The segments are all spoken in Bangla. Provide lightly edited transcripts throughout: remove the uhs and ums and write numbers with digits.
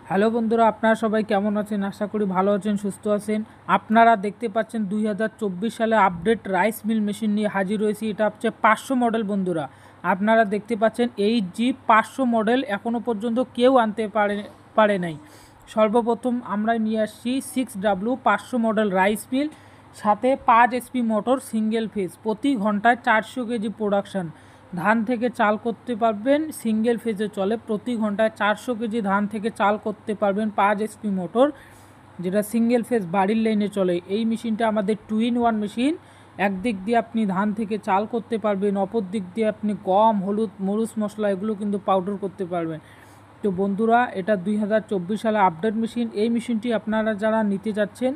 হ্যালো বন্ধুরা, আপনারা সবাই কেমন আছেন? আশা করি ভালো আছেন, সুস্থ আছেন। আপনারা দেখতে পাচ্ছেন 2024 সালে আপডেট রাইস মিল মেশিন নিয়ে হাজির হয়েছি। এটা হচ্ছে 500 মডেল। বন্ধুরা, আপনারা দেখতে পাচ্ছেন এই জি 500 মডেল এখনও পর্যন্ত কেউ আনতে পারে নাই। সর্বপ্রথম আমরা নিয়ে আসছি 6W 500 মডেল রাইস মিল, সাথে 5 HP মোটর, সিঙ্গেল ফেজ, প্রতি ঘন্টায় 400 কেজি প্রোডাকশান। ধান থেকে চাল করতে পারবেন, সিঙ্গেল ফেজে চলে, প্রতি ঘন্টায় 400 কেজি ধান থেকে চাল করতে পারবেন। 5 HP মোটর, যেটা সিঙ্গেল ফেজ বাড়ির লাইনে চলে। এই মেশিনটা আমাদের 2-in-1 মেশিন। একদিক দিয়ে আপনি ধান থেকে চাল করতে পারবেন, অপর দিক দিয়ে আপনি গম, হলুদ, মরিচ, মশলা এগুলো কিন্তু পাউডার করতে পারবেন। তো বন্ধুরা, এটা 2024 সালে আপডেট মেশিন। এই মেশিনটি আপনারা যারা নিতে যাচ্ছেন,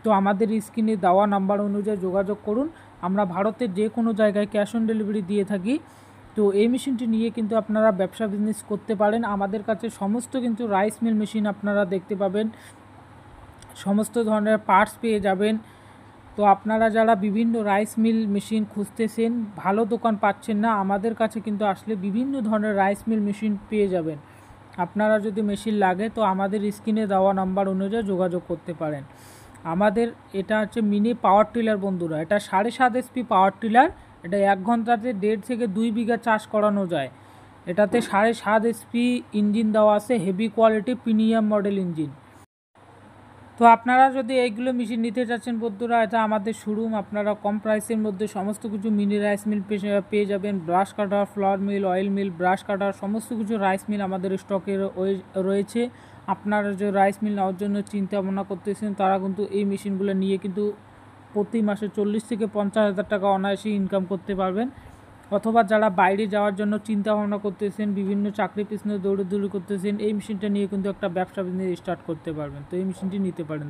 তো আমাদের স্ক্রিনে দেওয়া নাম্বার অনুযায়ী যোগাযোগ করুন। আমরা ভারতের যে কোনো জায়গায় ক্যাশ অন ডেলিভারি দিয়ে থাকি। তো এই মেশিনটি নিয়ে কিন্তু আপনারা ব্যবসা বিজনেস করতে পারেন। আমাদের কাছে সমস্ত কিন্তু রাইস মিল মেশিন আপনারা দেখতে পাবেন, সমস্ত ধরনের পার্টস পেয়ে যাবেন। তো আপনারা যারা বিভিন্ন রাইস মিল মেশিন খুঁজতেছেন, ভালো দোকান পাচ্ছেন না, আমাদের কাছে কিন্তু আসলে বিভিন্ন ধরনের রাইস মিল মেশিন পেয়ে যাবেন। আপনারা যদি মেশিন লাগে তো আমাদের স্ক্রিনে দেওয়া নাম্বার অনুযায়ী যোগাযোগ করতে পারেন। আমাদের এটা হচ্ছে মিনি পাওয়ার টিলার। বন্ধুরা, এটা 7.5 HP পাওয়ার টিলার। এটা 1 ঘন্টাতে 1.5 থেকে 2 বিঘা চাষ করানো যায়। এটাতে 7.5 HP ইঞ্জিন দেওয়া আছে, heavy quality premium model engine. তো আপনারা যদি এইগুলো মেশিন নিতে চাচ্ছেন বন্ধুরা, এটা আমাদের শোরুম। আপনারা কম প্রাইসের মধ্যে সমস্ত কিছু মিনি রাইস মিল পেয়ে যাবেন। Brush cutter, flower mill, oil mill, brush cutter, সমস্ত কিছু রাইস মিল আমাদের স্টকে রয়েছে। আপনারা যে রাইস মিল নেওয়ার জন্য চিন্তা ভাবনা করতেছেন, তারা কিন্তু এই মেশিনগুলো নিয়ে কিন্তু প্রতি মাসে 40 থেকে 50,000 টাকা অনায়াসে ইনকাম করতে পারবেন। অথবা যারা বাইরে যাওয়ার জন্য চিন্তা ভাবনা করতেছেন, বিভিন্ন চাকরি পিছনে দৌড়াদৌড়ি করতেছেন, এই মেশিনটা নিয়ে কিন্তু একটা ব্যবসা বিজনেস স্টার্ট করতে পারবেন। তো এই মেশিনটি নিতে পারেন।